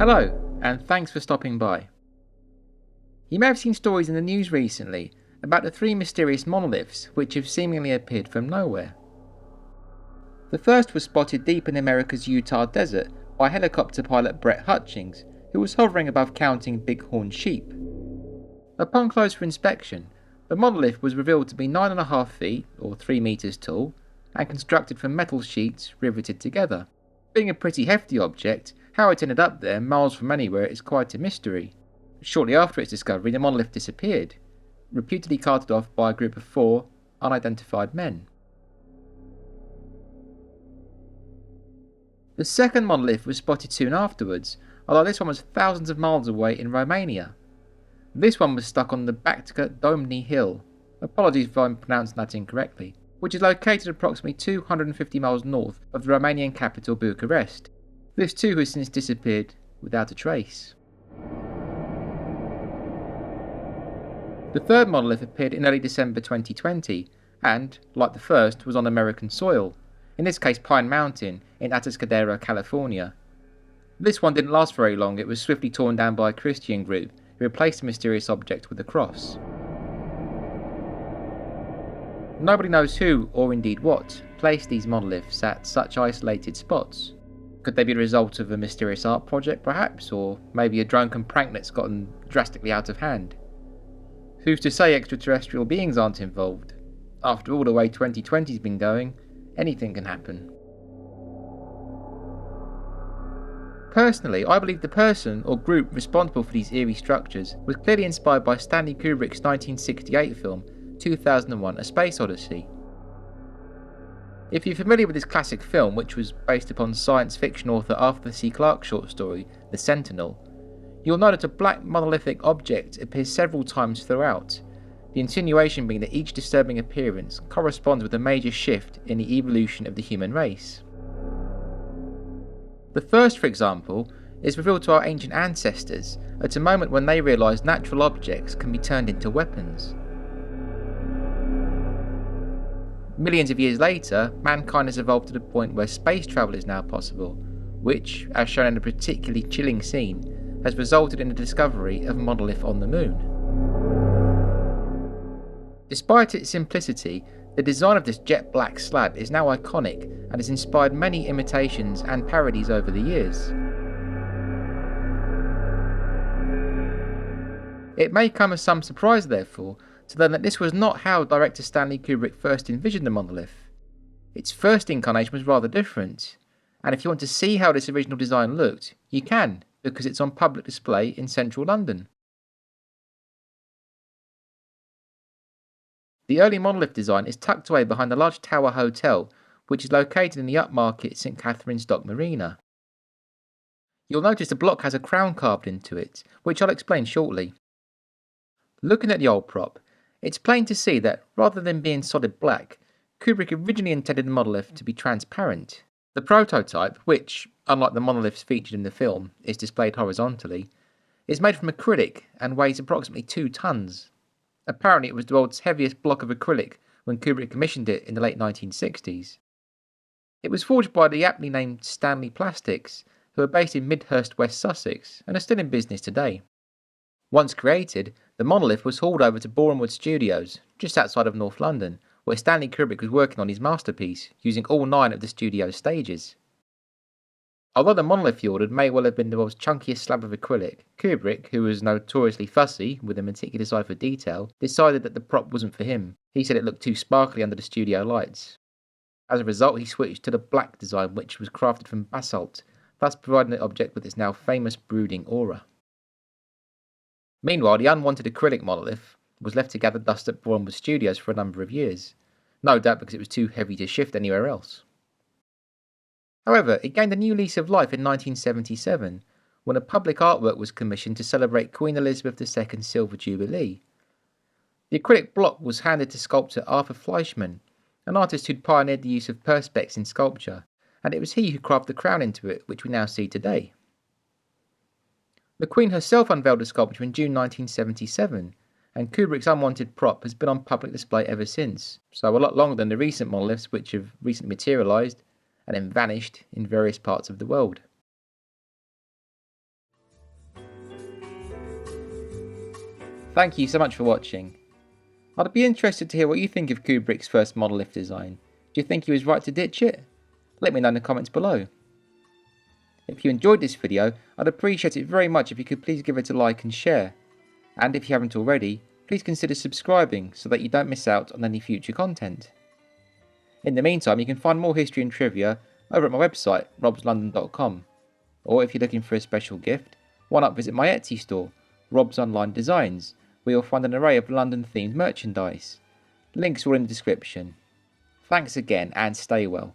Hello, and thanks for stopping by. You may have seen stories in the news recently about the three mysterious monoliths which have seemingly appeared from nowhere. The first was spotted deep in America's Utah desert by helicopter pilot Brett Hutchings, who was hovering above counting bighorn sheep. Upon closer inspection, the monolith was revealed to be 9.5 feet, or 3 meters tall, and constructed from metal sheets riveted together. Being a pretty hefty object, how it ended up there miles from anywhere is quite a mystery. Shortly after its discovery, the monolith disappeared, reputedly carted off by a group of 4 unidentified men. The second monolith was spotted soon afterwards, although this one was thousands of miles away in Romania. This one was stuck on the Bactica Domni hill, apologies if I'm pronouncing that incorrectly, which is located approximately 250 miles north of the Romanian capital Bucharest. This too has since disappeared without a trace. The third monolith appeared in early December 2020 and, like the first, was on American soil, in this case Pine Mountain in Atascadero, California. This one didn't last very long. It was swiftly torn down by a Christian group who replaced the mysterious object with a cross. Nobody knows who, or indeed what, placed these monoliths at such isolated spots. Could they be the result of a mysterious art project perhaps, or maybe a drunken prank that's gotten drastically out of hand? Who's to say extraterrestrial beings aren't involved? After all, the way 2020's been going, anything can happen. Personally, I believe the person or group responsible for these eerie structures was clearly inspired by Stanley Kubrick's 1968 film 2001: A Space Odyssey. If you're familiar with this classic film, which was based upon science fiction author Arthur C. Clarke's short story The Sentinel, you'll note that a black monolithic object appears several times throughout, the insinuation being that each disturbing appearance corresponds with a major shift in the evolution of the human race. The first, for example, is revealed to our ancient ancestors at a moment when they realised natural objects can be turned into weapons. Millions of years later, mankind has evolved to the point where space travel is now possible, which, as shown in a particularly chilling scene, has resulted in the discovery of a monolith on the moon. Despite its simplicity, the design of this jet black slab is now iconic and has inspired many imitations and parodies over the years. It may come as some surprise, therefore, to learn that this was not how director Stanley Kubrick first envisioned the monolith. Its first incarnation was rather different, and if you want to see how this original design looked, you can, because it's on public display in central London. The early monolith design is tucked away behind the large Tower Hotel, which is located in the upmarket St Catherine's Dock Marina. You'll notice the block has a crown carved into it, which I'll explain shortly. Looking at the old prop, it's plain to see that, rather than being solid black, Kubrick originally intended the monolith to be transparent. The prototype, which, unlike the monoliths featured in the film, is displayed horizontally, is made from acrylic and weighs approximately 2 tons. Apparently it was the world's heaviest block of acrylic when Kubrick commissioned it in the late 1960s. It was forged by the aptly named Stanley Plastics, who are based in Midhurst, West Sussex, and are still in business today. Once created, the monolith was hauled over to Bournemouth Studios, just outside of North London, where Stanley Kubrick was working on his masterpiece, using all 9 of the studio's stages. Although the monolith he ordered may well have been the world's chunkiest slab of acrylic, Kubrick, who was notoriously fussy with a meticulous eye for detail, decided that the prop wasn't for him. He said it looked too sparkly under the studio lights. As a result, he switched to the black design, which was crafted from basalt, thus providing the object with its now famous brooding aura. Meanwhile, the unwanted acrylic monolith was left to gather dust at Bournemouth Studios for a number of years, no doubt because it was too heavy to shift anywhere else. However, it gained a new lease of life in 1977, when a public artwork was commissioned to celebrate Queen Elizabeth II's Silver Jubilee. The acrylic block was handed to sculptor Arthur Fleischmann, an artist who'd pioneered the use of perspex in sculpture, and it was he who carved the crown into it, which we now see today. The Queen herself unveiled the sculpture in June 1977, and Kubrick's unwanted prop has been on public display ever since, so a lot longer than the recent monoliths which have recently materialised and then vanished in various parts of the world. Thank you so much for watching. I'd be interested to hear what you think of Kubrick's first monolith design. Do you think he was right to ditch it? Let me know in the comments below. If you enjoyed this video, I'd appreciate it very much if you could please give it a like and share. And if you haven't already, please consider subscribing so that you don't miss out on any future content. In the meantime, you can find more history and trivia over at my website, robslondon.com. Or if you're looking for a special gift, why not visit my Etsy store, Rob's Online Designs, where you'll find an array of London-themed merchandise. Links are all in the description. Thanks again and stay well.